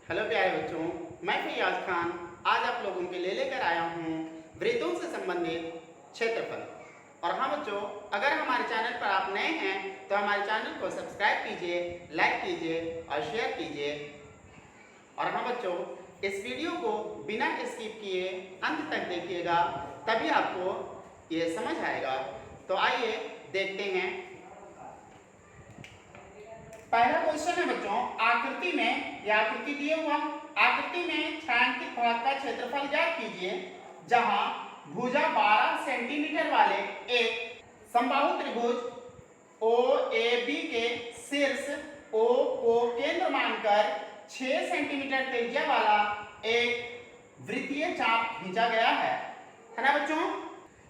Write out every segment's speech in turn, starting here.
Hello प्यारे बच्चों, मैं फैयाज खान आज आप लोगों के लिए लेकर आया हूँ वृत्तों से संबंधित क्षेत्रफल। और हाँ बच्चों, अगर हमारे चैनल पर आप नए हैं तो हमारे चैनल को सब्सक्राइब कीजिए, लाइक कीजिए और शेयर कीजिए। और हाँ बच्चों, इस वीडियो को बिना स्किप किए अंत तक देखिएगा, तभी आपको ये समझ आएगा। तो आइए देखते हैं। पहला क्वेश्चन है बच्चों, आकृति में, यह आकृति दिए हुआ, आकृति में छायांकित भाग का क्षेत्रफल ज्ञात कीजिए जहां भुजा 12 सेंटीमीटर वाले एक समबाहु त्रिभुज ओ ए बी के शीर्ष ओ को केंद्र मानकर 6 सेंटीमीटर त्रिज्या वाला एक वृत्तीय चाप खींचा गया है ना बच्चों।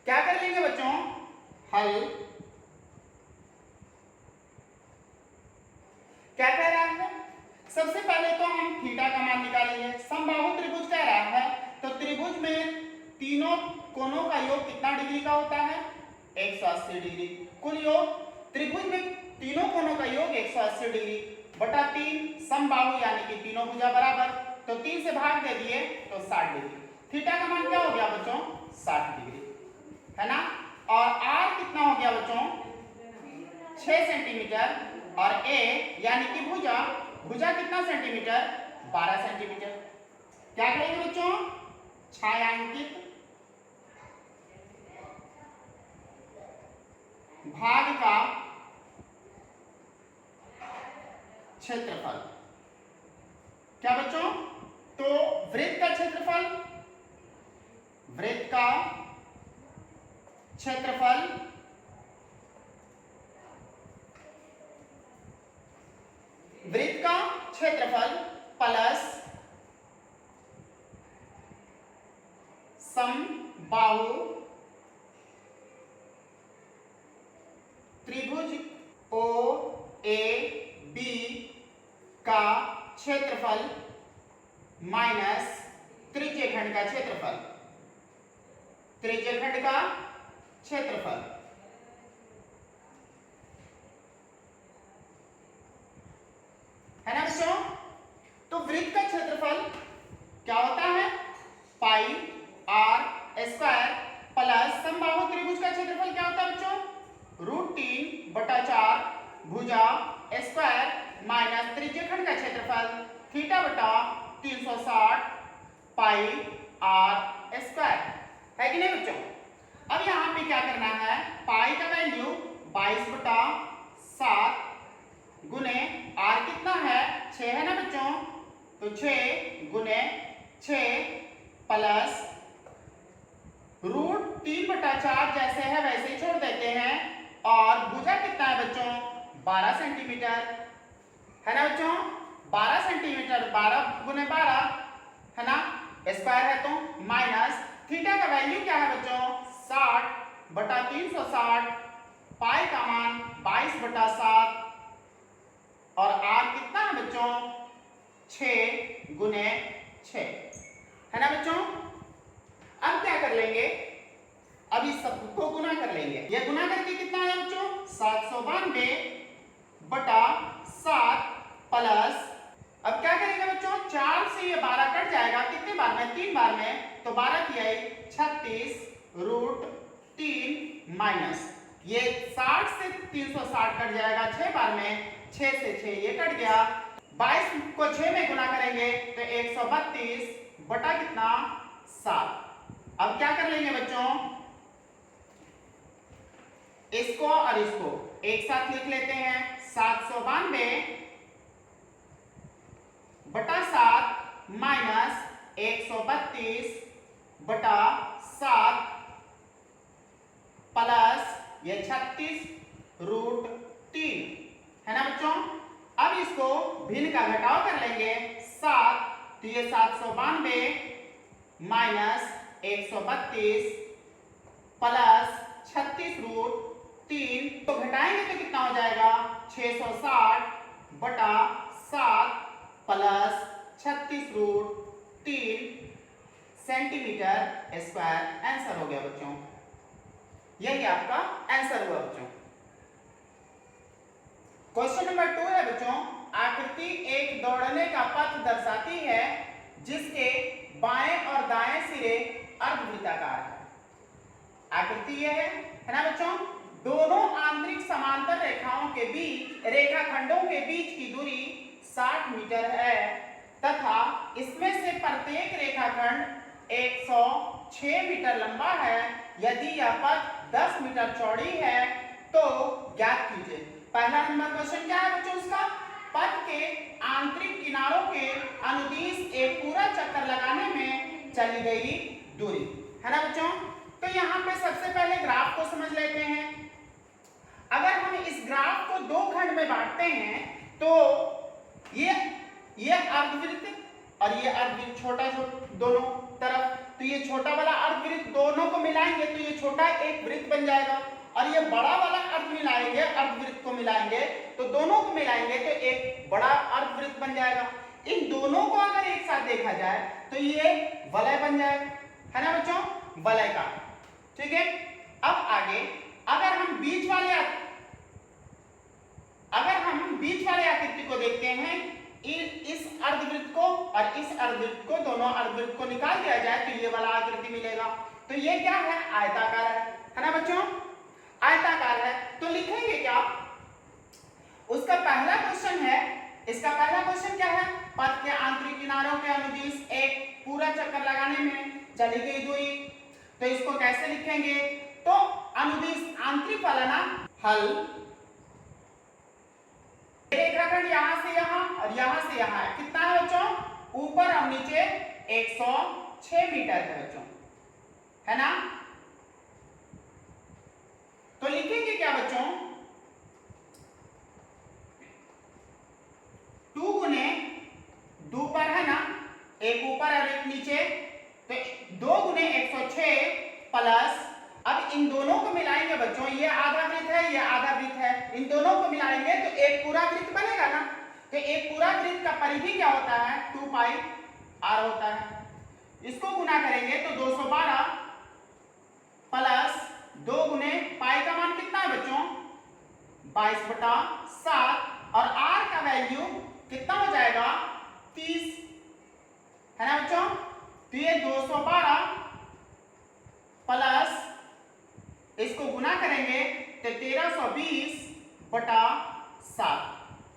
क्या कर लेंगे बच्चों, हल। क्या कह रहा है, सबसे पहले तो हम थीटा का मान निकालेंगे। समबाहु त्रिभुज कह रहा है तो त्रिभुज में तीनों कोनों का योग कितना डिग्री का होता है, 180 डिग्री। कुल योग त्रिभुज में तीनों कोनों का योग 180 डिग्री बटा 3 समबाहु यानी कि तीनों भुजा बराबर, तो 3 से भाग दे दिए तो 60 डिग्री। थीटा का मान क्या हो गया बच्चों, 60 डिग्री, है ना। और आर कितना हो गया बच्चों, 6 सेंटीमीटर। और ए यानी कि भुजा, भुजा कितना सेंटीमीटर, 12 सेंटीमीटर। क्या करेंगे बच्चों, छायांकित भाग का क्षेत्रफल। क्या बच्चों, तो वृत्त का क्षेत्रफल, वृत्त का क्षेत्रफल वृत्त का क्षेत्रफल प्लस समबाहु त्रिभुज ओ ए बी का क्षेत्रफल माइनस त्रिज्यखंड का क्षेत्रफल, त्रिज्यखंड का क्षेत्रफल। है ना बच्चों, तो वृत्त का क्षेत्रफल क्या होता है, पाई आर स्क्वायर प्लस समबाहु त्रिभुज का क्षेत्रफल क्या होता है बच्चों, √3/4 भुजा स्क्वायर माइनस त्रिज्यखंड का क्षेत्रफल थीटा बटा 360 पाई आर स्क्वायर, है कि नहीं बच्चों। अब यहाँ पे क्या करना है, पाई का वैल्यू 22/7 गुने आर कितना है, 6 है ना बच्चों, तो 6 गुने 6 प्लस √3/4 जैसे है वैसे ही छोड़ देते हैं। और भुजा कितना है बच्चों, 12 सेंटीमीटर, है ना बच्चों, 12 सेंटीमीटर, 12 गुने 12, है ना, स्क्वायर है तो माइनस थीटा का वैल्यू क्या है बच्चों, 60/360, पाई का मान 22/7 और आर कितना है बच्चों, 6 गुने 6, है ना बच्चों। अब क्या कर लेंगे, अब इस सब को गुना कर लेंगे। यह गुना करके कितना है बच्चों, 792/7 प्लस, अब क्या करेंगे बच्चों, 4 से ये 12 कट जाएगा, कितने बार में, 3 बार में, तो 12 की आई 36 √3 माइनस ये 60 से 360 कट जाएगा 6 बार में, 6 से 6 ये कट गया, 22 को 6 में गुना करेंगे तो 132 बटा कितना, 7। अब क्या कर लेंगे बच्चों, इसको और इसको एक साथ लिख लेते हैं, 792/7 माइनस 132/7 प्लस ये 36√3, है ना बच्चों। अब इसको भिन्न का घटाव कर लेंगे, 7 तो ये 792 माइनस 132 प्लस 36√3 तो घटाएंगे तो कितना हो जाएगा, 660/7 प्लस 36√3 सेंटीमीटर स्क्वायर आंसर हो गया बच्चों। यही आपका आंसर हुआ बच्चों। क्वेश्चन नंबर 2 है बच्चों, आकृति 1, 2 दौड़ने का पथ दर्शाती है जिसके बाएं और दाएं सिरे अर्धवृत्ताकार है। आकृति यह है ना बच्चों। दोनों आंतरिक समांतर रेखाओं के बीच रेखाखंडों के बीच की दूरी 60 मीटर है तथा इसमें से प्रत्येक रेखाखंड 106 मीटर लंबा है। यदि यह पथ 10 मीटर चौड़ी है तो ज्ञात कीजिए। पहला नंबर क्वेश्चन क्या है बच्चों उसका, पथ के आंतरिक किनारों के अनुदिश एक पूरा चक्कर लगाने में चली गई दूरी है ना बच्चों। तो यहाँ पे सबसे पहले ग्राफ को समझ लेते हैं। अगर हम इस ग्राफ को दो खंड में बांटते हैं तो ये अर्धवृत्त और ये अर्धवृत्त छोटा दोनों तरफ, तो ये छोटा वाला अर्धवृत्त दोनों को मिलाएंगे तो ये छोटा एक वृत्त बन जाएगा और ये बड़ा वाला अर्धवृत्त को मिलाएंगे तो दोनों को मिलाएंगे तो एक बड़ा अर्धवृत्त बन जाएगा। इन दोनों को अगर एक साथ देखा जाए तो ये वलय बन जाएगा है ना बच्चों, वलय का। ठीक है, अब आगे अगर हम बीच वाले आकृति को देखते हैं, इस अर्धवृत्त को और इस अर्धवृत्त को, दोनों अर्धवृत्त को निकाल दिया जाए तो ये वाला आकृति मिलेगा। तो ये क्या है, आयताकार है ना बच्चों, आयताकार है। तो लिखेंगे क्या, उसका पहला क्वेश्चन है, इसका पहला क्वेश्चन क्या है, पथ के आंतरिक किनारों के अनुदिश एक पूरा चक्कर लगाने में चली गई दूरी। तो इसको कैसे लिखेंगे, तो अनुदिश आंतरिक वाला ना हल, रेखाखंड यहां से यहां और यहां से यहां है, कितना है बच्चों, ऊपर और नीचे 106 मीटर है बच्चों, है ना। तो लिखेंगे क्या बच्चों, 2 गुने 2 पर है ना, एक ऊपर और एक नीचे, तो 2 गुने 106 प्लस, अब इन दोनों को मिलाएंगे बच्चों, ये आधा वृत्त है ये आधा वृत्त है, इन दोनों को मिलाएंगे तो एक पूरा वृत्त बनेगा ना। तो एक पूरा वृत्त का परिधि क्या होता है, 2 पाई r होता है। इसको गुना करेंगे तो 212 प्लस 2 गुने पाई का मान कितना है बच्चों, 22/7 और r का वैल्यू कितना हो जाएगा, 30 है ना बच्चों। तो ये 212 प्लस इसको गुना करेंगे तो 1320/7,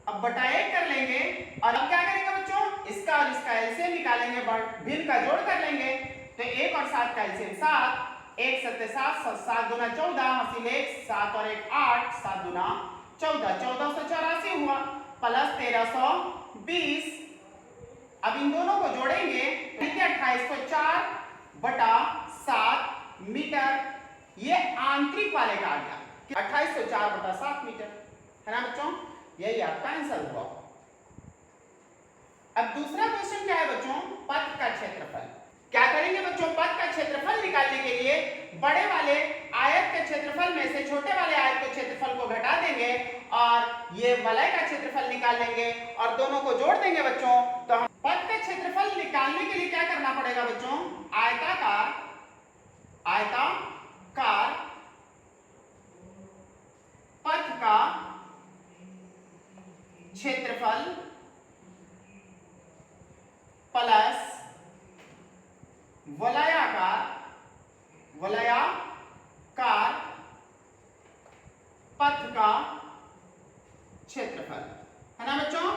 अब बटा 1 कर लेंगे और अब क्या करेंगे बच्चों, इसका और इसका एलसीएम निकालेंगे, भिन्न का जोड़ कर लेंगे तो 1 और 7 का एलसीएम 7, 1 7 7, 7 दूना 14, हासिल 1, 7 और 1 8, 7 दूना 14, 1484 हुआ प्लस 1320। अब इन दोनों को जोड़ेंगे, 2804/7 मीटर, ये आंतरिक वाले का आ गया 2804/7 मीटर, है ना बच्चों, यही आपका आंसर हुआ। अब दूसरा क्वेश्चन क्या है बच्चों, पथ का क्षेत्रफल। क्या करेंगे बच्चों, पथ का क्षेत्रफल निकालने के लिए बड़े वाले आयत के क्षेत्रफल में से छोटे वाले आयत के क्षेत्रफल को घटा देंगे और ये वलय का क्षेत्रफल निकाल लेंगे और दोनों को जोड़ देंगे बच्चों। तो हम पथ का क्षेत्रफल निकालने के लिए क्या करना पड़ेगा बच्चों, आयताकार पथ का क्षेत्रफल प्लस वलयाकार पथ का क्षेत्रफल, है ना बच्चों।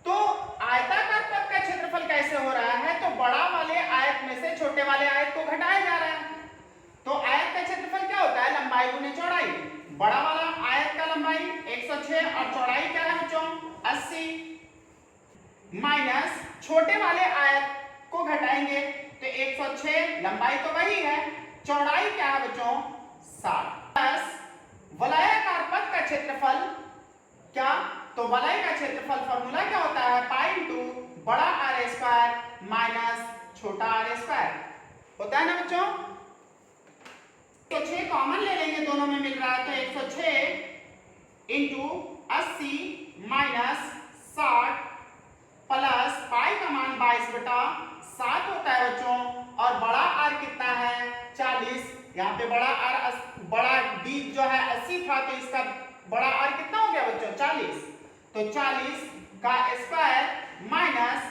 तो आयताकार पथ का क्षेत्रफल कैसे हो रहा है, तो बड़ा वाले आयत में से छोटे वाले आयत को घटाया जा रहा है। तो आयत का क्षेत्रफल क्या होता है, लंबाई गुने चौड़ाई। बड़ा वाला आयत का लंबाई 106 और चौड़ाई क्या है बच्चों, 80, माइनस छोटे वाले आयत को घटाएंगे तो 106, लंबाई तो वही है, चौड़ाई क्या है बच्चों 60, प्लस वलयाकार पथ का क्षेत्रफल क्या, तो वलय का क्षेत्रफल फॉर्मूला क्या होता है, पाई इंटू बड़ा आर स्क्वायर माइनस छोटा आर स्क्वायर होता है ना बच्चों। 106 कॉमन ले लेंगे, दोनों में मिल रहा है तो 106 इंटू 80 माइनस 60 प्लस पाई का मान 22/7 होता है बच्चों, और बड़ा आर कितना है 40, यहाँ पे बड़ा डी जो है 80 था तो इसका बड़ा आर कितना हो गया बच्चों 40, तो 40 का स्क्वायर माइनस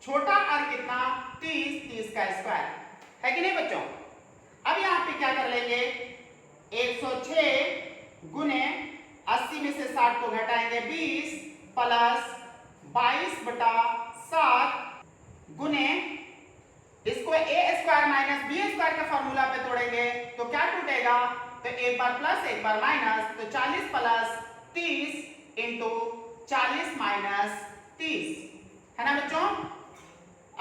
छोटा r कितना 30 का स्क्वायर है कि नहीं बच्चों। अब यहाँ पे क्या कर लेंगे 106 गुने 80 में से 60 को घटाएंगे 20 प्लस 22/7 गुने इसको ए स्क्वायर माइनस बी स्क्वायर का फॉर्मूला पे तोड़ेंगे तो क्या टूटेगा, तो एक बार प्लस एक बार माइनस, तो 40 प्लस 30 इंटू 40 माइनस 30 है ना बच्चों।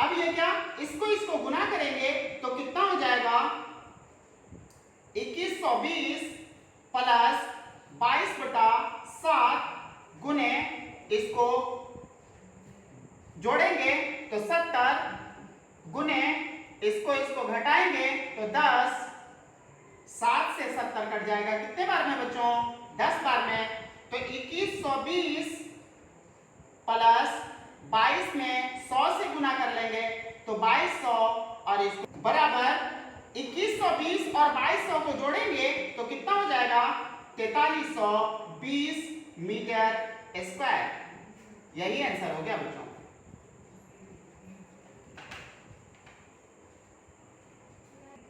अब ये क्या इसको गुना करेंगे तो कितना हो जाएगा 2120 प्लस 22/7 गुने इसको जोड़ेंगे तो 70 गुने इसको घटाएंगे तो 10, 7 से 70 कट जाएगा कितने बार में बच्चों 10 बार में, तो 2120 प्लस 22 में 100 से गुना कर लेंगे तो 2200 और इसको बराबर 2120 और 2200 को जोड़ेंगे तो कितना हो जाएगा 4320 मीटर स्क्वायर। यही आंसर हो गया बच्चों।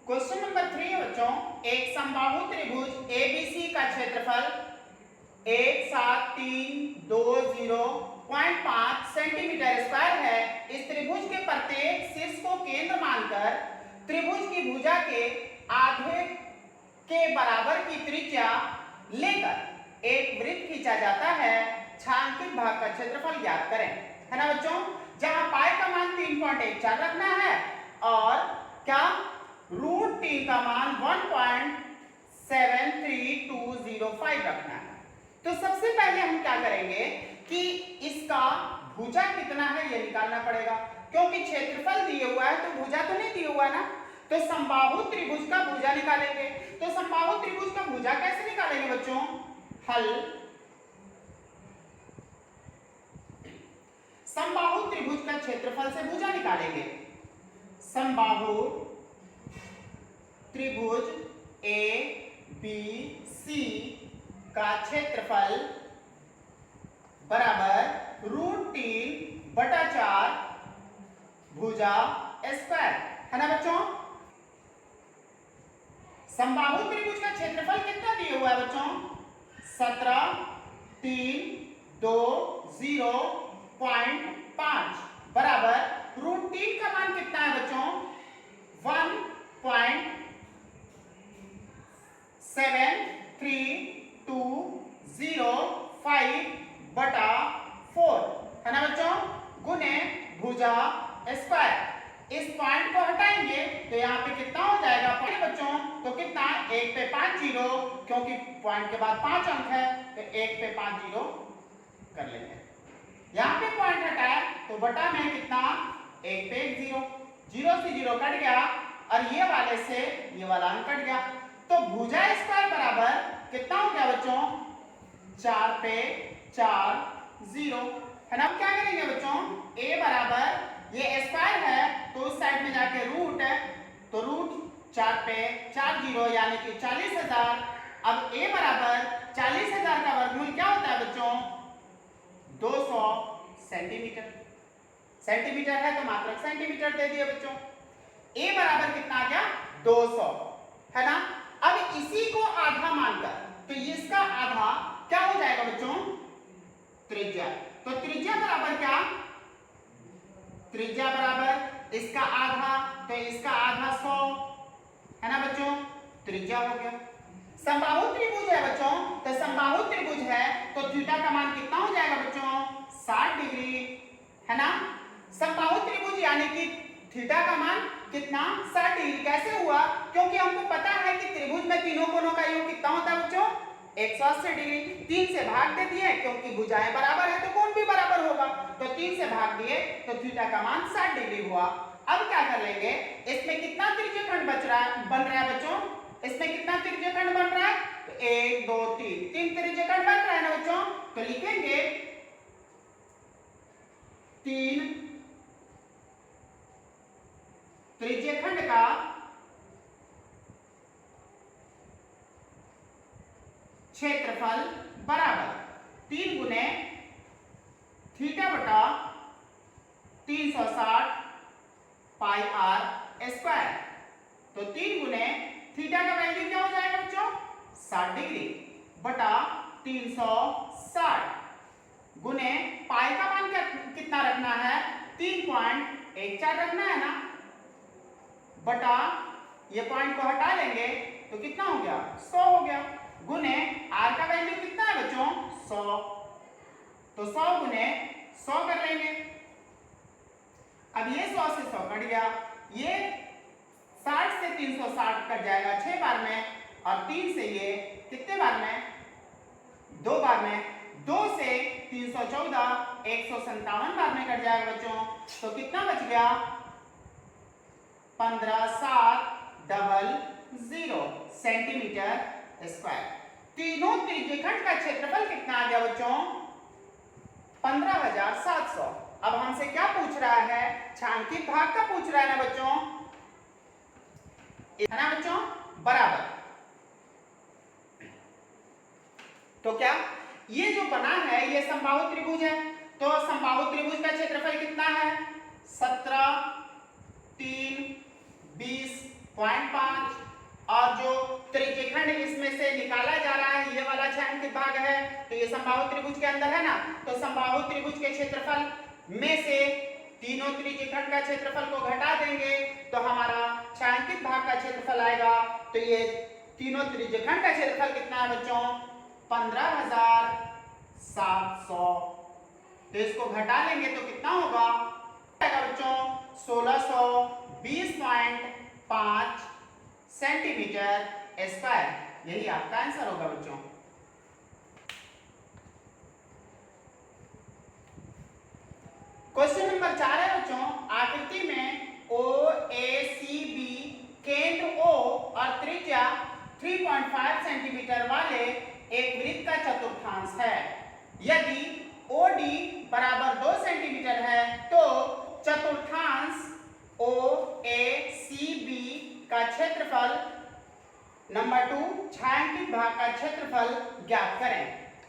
क्वेश्चन नंबर 3 है बच्चों, एक समबाहु त्रिभुज ABC का क्षेत्रफल 17320.5 सेंटीमीटर स्क्वायर है। इस त्रिभुज के प्रत्येक शीर्ष को केंद्र मानकर त्रिभुज की भुजा के आधे के बराबर की त्रिज्या लेकर एक वृत्त खींचा जाता है। छायांकित भाग का क्षेत्रफल ज्ञात करें, है ना बच्चों। जहां पाई का मान 3.14 रखना है और क्या √3 का मान 1.73205 रखना है। तो सबसे पहले हम क्या करेंगे कि इसका भुजा कितना है ये निकालना पड़ेगा, क्योंकि क्षेत्रफल दिए हुआ है तो भुजा तो नहीं दिया हुआ ना। तो समबाहु त्रिभुज का भुजा निकालेंगे। तो समबाहु त्रिभुज का भुजा कैसे निकालेंगे बच्चों, हल समबाहु त्रिभुज का क्षेत्रफल से भुजा निकालेंगे। समबाहु त्रिभुज ABC का क्षेत्रफल बराबर √3/4 भुजा स्क्वायर, है ना बच्चों। समबाहु त्रिभुज का क्षेत्रफल कितना दिया हुआ है बच्चों 17320.5 बराबर √3 का मान कितना है बच्चों 1.73205/4 है ना बच्चों, गुने भुजा स्क्वायर। इस पॉइंट को हटाएंगे तो यहाँ पे कितना हो जाएगा बच्चों, तो कितना 1 पे 5 जीरो, क्योंकि पॉइंट के बाद 5 अंक है तो 1 पे 5 जीरो कर लेंगे। यहाँ पे पॉइंट हटाया तो बटा में कितना 1 पे 1 जीरो, जीरो से जीरो कट गया और ये वाले से ये वाला अंक कट गया। तो भुजा स्क्वायर बराबर कितना हो गया बच्चों 4 पे 4 जीरो, है ना। क्या करेंगे बच्चों a बराबर ये स्क्वायर है तो उस साइड में जाके रूट है तो √4 पे 4 जीरो यानी कि 40,000। अब a बराबर 40,000 का वर्गमूल क्या होता है बच्चों 200 सेंटीमीटर। सेंटीमीटर है तो मात्रक सेंटीमीटर दे दिए बच्चों। a बराबर कितना आ गया 200, है ना। अब इसी को आधा मानकर तो इसका आधा क्या हो जाएगा बच्चों त्रिज्या। तो त्रिज्या बराबर क्या, त्रिज्या बराबर इसका आधा तो इसका आधा 100, है ना बच्चों, त्रिज्या हो गया। समबाहु त्रिभुज है बच्चों, तो समबाहु त्रिभुज है तो थीटा का मान कितना हो जाएगा बच्चों 60 डिग्री, है ना। समबाहु त्रिभुज यानी कि थीटा का मान कितना 60 डिग्री। कैसे हुआ, क्योंकि हमको पता है कि त्रिभुज में तीनों कोनों का योग कितना होता है बच्चों 180 डिग्री। 3 से भाग दे दिए क्योंकि भुजाएं बराबर है तो कोण भी बराबर होगा, तो 3 से भाग दिए तो थीटा का मान 60 डिग्री हुआ। अब क्या कर लेंगे, इसमें कितना त्रिज्यखंड बन रहा है बच्चों, इसमें कितना त्रिज्यखंड बन रहा है तो 1 2 3 त्रिज्यखंड बन रहा है ना बच्चों। तो लिखेंगे 3 त्रिज्यखंड का क्षेत्रफल बराबर 3 गुने थीटा/r 360 गुने पाई का मान कितना रखना है 3.14 रखना है ना, बटा ये पॉइंट को हटा लेंगे तो कितना हो गया 100 हो गया, गुने आर का वैल्यू कितना है बच्चों 100, तो 100 गुने 100 कर लेंगे। अब ये 100 से 100 कट गया, ये 60 से 360 कट जाएगा 6 बार में, और 3 से ये कितने बार में 2 बार में, 2 से 314 157 बार में कट जाएगा बच्चों, तो कितना बच गया 15700 सेंटीमीटर स्क्वायर। तीनों त्रिज्यखंड का क्षेत्रफल कितना आ गया बच्चों 15700। अब हमसे क्या पूछ रहा है छायांकित भाग का पूछ रहा है ना बच्चों, है ना बच्चों, बराबर। तो क्या ये जो बना है ये समबाहु त्रिभुज है, तो समबाहु त्रिभुज का क्षेत्रफल कितना है 17 3 20.5, और जो त्रिज्यखंड इसमें से निकाला जा रहा है ये वाला छायांकित भाग है, तो ये समबाहु त्रिभुज के अंदर है ना, तो समबाहु त्रिभुज के क्षेत्रफल में से तीनों त्रिज्यखंड का क्षेत्रफल को घटा देंगे तो हमारा छायांकित भाग का क्षेत्रफल आएगा। तो ये तीनों त्रिज्यखंड का क्षेत्रफल कितना है बच्चों 15700, तो इसको घटा लेंगे तो कितना होगा बच्चों 1620.5 सेंटीमीटर स्क्वायर। यही आपका आंसर होगा बच्चों। क्वेश्चन नंबर 4 है बच्चों, आकृति में OACB केंद्र O और त्रिज्या 3.5 सेंटीमीटर वाले एक वृत्त का चतुर्थांश है। यदि OD बराबर 2 सेंटीमीटर है तो चतुर्थांश OACB का क्षेत्रफल नंबर 2 छायांकित भाग का क्षेत्रफल ज्ञात करें,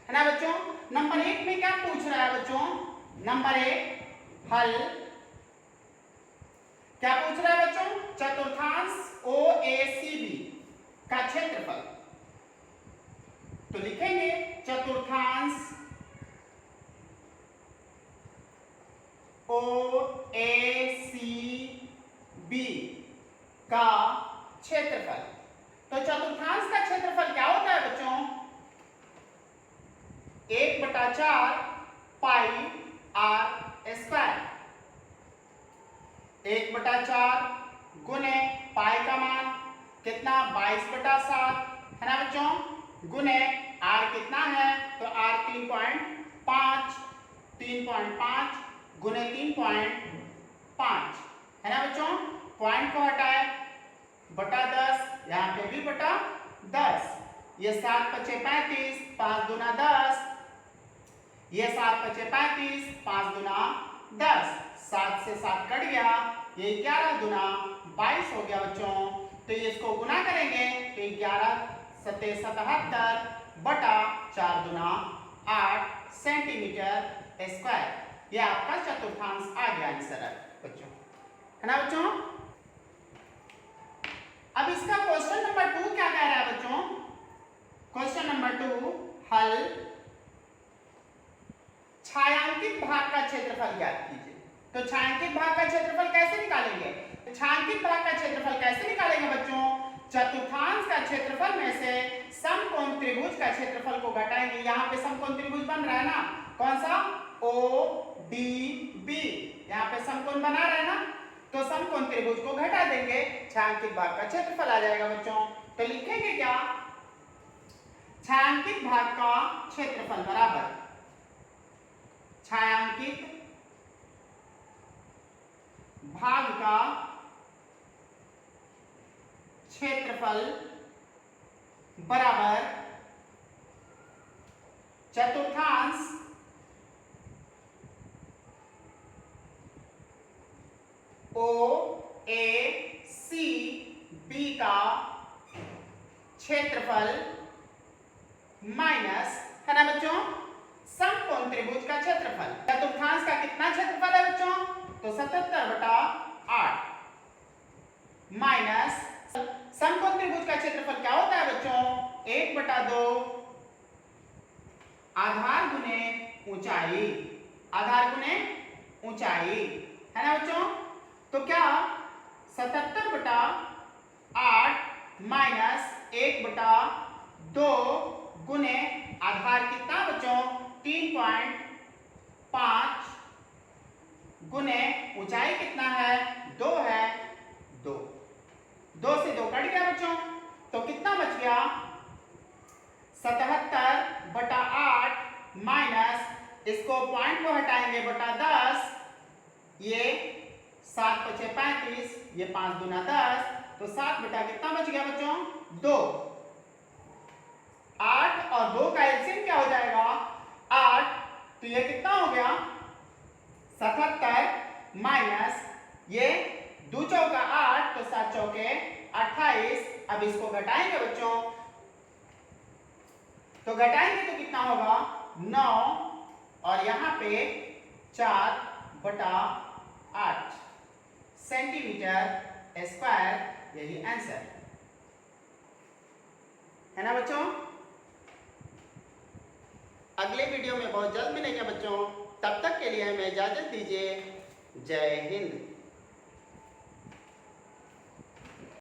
है ना बच्चों। नंबर 1 में क्या पूछ रहा है बच्चों, नंबर 1 हल क्या पूछ रहा है बच्चों चतुर्थांश OACB का क्षेत्रफल, तो लिखेंगे चतुर्थांश OACB का क्षेत्रफल। तो चतुर्थांश का क्षेत्रफल क्या होता है बच्चों 1/4 पाई r स्क्वायर, 1/4 गुने पाई का मान कितना 22/7 है ना बच्चों, गुने r कितना है तो r 3.5 गुने 3.5 है ना बच्चों। पॉइंट को हटाए बटा 10, यहाँ पे भी बटा 10, ये 7 × 35 5 दूना 10, ये 7 × 35 5 दूना 10, 7 से 7 कट गया, ये 11 दूना 22 हो गया बच्चों। तो ये इसको गुना करेंगे तो 11 7 77 बटा 4 दूना 8 सेंटीमीटर स्क्वायर। ये आपका चतुर्थांश आ गया आंसर है बच्चों, है ना बच्चों। अब इसका क्वेश्चन नंबर 2 क्या कह रहा है बच्चों, क्वेश्चन नंबर 2 हल छायांकित भाग का क्षेत्रफल ज्ञात कीजिए। तो छायांकित भाग का क्षेत्रफल कैसे निकालेंगे, छायांकित भाग का क्षेत्रफल कैसे निकालेंगे बच्चों, चतुर्थांश का क्षेत्रफल में से समकोण त्रिभुज का क्षेत्रफल को घटाएंगे। यहाँ पे समकोण त्रिभुज बन रहा है ना, कौन सा ODB, यहाँ पे समकोण बना रहा है ना, तो समकोण त्रिभुज को घटा देंगे, छायांकित भाग का क्षेत्रफल आ जाएगा बच्चों। तो लिखेंगे क्या छायांकित भाग का क्षेत्रफल बराबर छायांकित भाग का क्षेत्रफल बराबर चतुर्थांश OACB का क्षेत्रफल माइनस, है ना बच्चों, समकोण त्रिभुज का क्षेत्रफल। चतुर्थांश का कितना क्षेत्रफल है बच्चों तो 77/8 माइनस समकोण त्रिभुज का क्षेत्रफल क्या होता है बच्चों 1/2 आधार गुने ऊंचाई, आधार गुने ऊंचाई, है ना बच्चों। तो क्या 77/8 माइनस 1/2 गुने आधार कितना बच्चों 3.5 गुने ऊंचाई कितना है 2 है 2 से 2 कट गया बच्चों, तो कितना बच गया 77/8 माइनस इसको पॉइंट को हटाएंगे बटा 10, ये 7 × 5 = 35, ये 5 × 2 = 10, तो 7 बटा कितना बच गया बच्चों 2। 8 और 2 का एलसीएम क्या हो जाएगा 8, तो ये कितना हो गया 77 माइनस ये 2 चौका 8, तो 7 चौके 28। अब इसको घटाएंगे बच्चों, तो घटाएंगे तो कितना होगा 9 और यहाँ पे 4/8 सेंटीमीटर स्क्वायर, यही आंसर है ना बच्चों। अगले वीडियो में बहुत जल्द मिलेंगे बच्चों, तब तक के लिए हमें इजाजत दीजिए। जय हिंद।